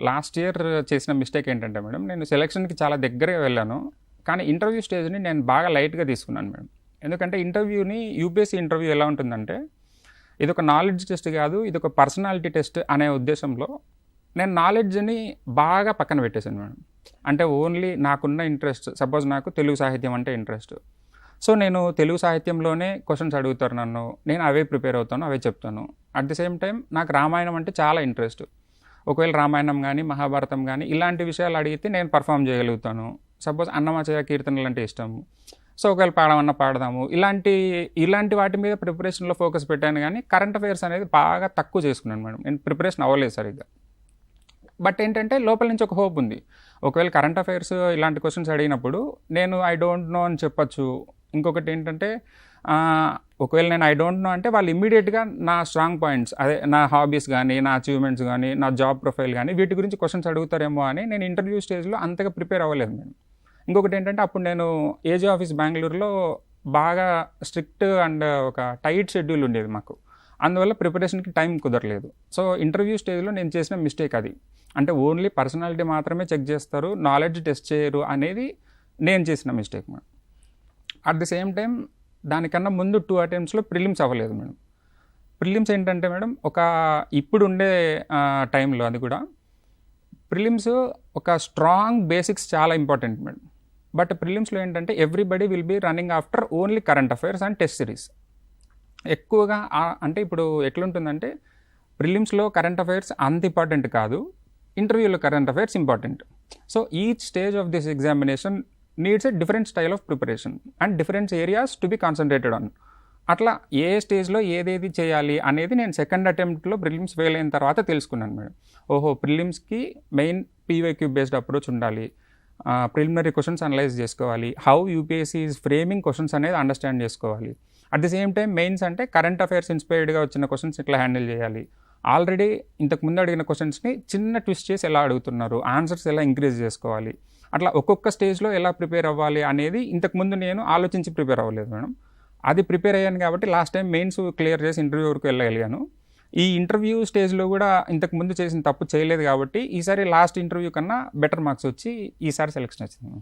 Last year చేసిన mistake ఏంటంటే madam, నేను సెలక్షన్కి చాలా దగ్గరగా వెళ్ళాను. కానీ ఇంటర్వ్యూ స్టేజ్ని నేను బాగా లైట్గా తీసుకున్నాను మేడం. ఎందుకంటే ఇంటర్వ్యూని యూపీఎస్సీ ఇంటర్వ్యూ ఎలా ఉంటుందంటే, ఇది ఒక నాలెడ్జ్ టెస్ట్ కాదు, ఇది ఒక పర్సనాలిటీ టెస్ట్ అనే ఉద్దేశంలో నేను నాలెడ్జ్ని బాగా పక్కన పెట్టేశాను మేడం. అంటే ఓన్లీ నాకున్న ఇంట్రెస్ట్, సపోజ్ నాకు తెలుగు సాహిత్యం అంటే ఇంట్రెస్ట్, సో నేను తెలుగు సాహిత్యంలోనే క్వశ్చన్స్ అడుగుతారు నన్ను, నేను అవే ప్రిపేర్ అవుతాను, అవే చెప్తాను. అట్ ది సేమ్ టైం నాకు రామాయణం అంటే చాలా ఇంట్రెస్ట్. ఒకవేళ రామాయణం కానీ మహాభారతం కానీ ఇలాంటి విషయాలు అడిగితే నేను పర్ఫామ్ చేయగలుగుతాను. సపోజ్ అన్నమాచార్య కీర్తనలు అంటే ఇష్టము, సో ఒకవేళ పాడమన్నా పాడదాము. ఇలాంటి వాటి మీద ప్రిపరేషన్లో ఫోకస్ పెట్టాను. కానీ కరెంట్ అఫైర్స్ అనేది బాగా తక్కువ చేసుకున్నాను మేడం. నేను ప్రిపరేషన్ అవ్వలేదు సరిగ్గా. బట్ ఏంటంటే లోపల నుంచి ఒక హోప్ ఉంది, ఒకవేళ కరెంట్ అఫైర్స్ ఇలాంటి క్వశ్చన్స్ అడిగినప్పుడు నేను ఐ డోంట్ నో అని చెప్పచ్చు. ఇంకొకటి ఏంటంటే, ఒకవేళ నేను ఐ డోంట్ నో అంటే వాళ్ళు ఇమ్మీడియట్గా నా స్ట్రాంగ్ పాయింట్స్, అదే నా హాబీస్ కానీ, నా అచీవ్మెంట్స్ కానీ, నా జాబ్ ప్రొఫైల్ కానీ వీటి గురించి క్వశ్చన్స్ అడుగుతారేమో అని నేను ఇంటర్వ్యూ స్టేజ్లో అంతగా ప్రిపేర్ అవ్వలేదు నేను. ఇంకొకటి ఏంటంటే, అప్పుడు నేను ఏజీ ఆఫీస్ బెంగళూరులో బాగా స్ట్రిక్ట్ అండ్ ఒక టైట్ షెడ్యూల్ ఉండేది మాకు. అందువల్ల ప్రిపరేషన్కి టైం కుదరలేదు. సో ఇంటర్వ్యూ స్టేజ్లో నేను చేసిన మిస్టేక్ అది. అంటే ఓన్లీ పర్సనాలిటీ మాత్రమే చెక్ చేస్తారు, నాలెడ్జ్ టెస్ట్ చేయరు అనేది నేను చేసిన mistake madam. At the same time దానికన్నా ముందు 2 అటెంప్ట్స్లో ప్రిలిమ్స్ అవ్వలేదు మేడం. ప్రిలిమ్స్ ఏంటంటే మేడం, ఇప్పుడు ఉండే టైంలో అది కూడా ప్రిలిమ్స్ ఒక స్ట్రాంగ్ బేసిక్స్ చాలా ఇంపార్టెంట్ మేడం. బట్ ప్రిలిమ్స్లో ఏంటంటే everybody will be running after only current affairs and test series. ఎక్కువగా అంటే ఇప్పుడు ఎట్లుంటుందంటే, ప్రిలిమ్స్లో కరెంట్ అఫైర్స్ అంత ఇంపార్టెంట్ కాదు, ఇంటర్వ్యూలో current affairs important. So each stage of this examination needs a different style of preparation and different areas to be concentrated on. అట్లా ఏ స్టేజ్లో ఏదేది చేయాలి అనేది నేను సెకండ్ అటెంప్ట్లో ప్రిలిమ్స్ ఫెయిల్ అయిన తర్వాత తెలుసుకున్నాను మేడం. ఓహో, ప్రిలిమ్స్కి మెయిన్ పీవైక్యూ బేస్డ్ అప్రోచ్ ఉండాలి, ప్రిలిమినరీ క్వశ్చన్స్ అనలైజ్ చేసుకోవాలి, how UPSC is framing questions అనేది అండర్స్టాండ్ చేసుకోవాలి. At the same time mains అంటే కరెంట్ అఫైర్స్ ఇన్స్పైర్డ్గా వచ్చిన క్వశ్చన్స్ ఎట్లా హ్యాండిల్ చేయాలి, ఆల్రెడీ ఇంతకుముందు అడిగిన క్వశ్చన్స్ని చిన్న ట్విస్ట్ చేసి ఎలా అడుగుతున్నారు, ఆన్సర్స్ ఎలా ఇంక్రీజ్ చేసుకోవాలి, అట్లా ఒక్కొక్క స్టేజ్లో ఎలా ప్రిపేర్ అవ్వాలి అనేది ఇంతకుముందు నేను ఆలోచించి ప్రిపేర్ అవ్వలేదు మేడం. అది ప్రిపేర్ అయ్యాను కాబట్టి లాస్ట్ టైం మెయిన్స్ క్లియర్ చేసి ఇంటర్వ్యూ వరకు వెళ్ళగలిగాను. ఈ ఇంటర్వ్యూ స్టేజ్లో కూడా ఇంతకుముందు చేసిన తప్పు చేయలేదు కాబట్టి ఈసారి లాస్ట్ ఇంటర్వ్యూ కన్నా బెటర్ మార్క్స్ వచ్చి ఈసారి సెలెక్షన్ వచ్చింది.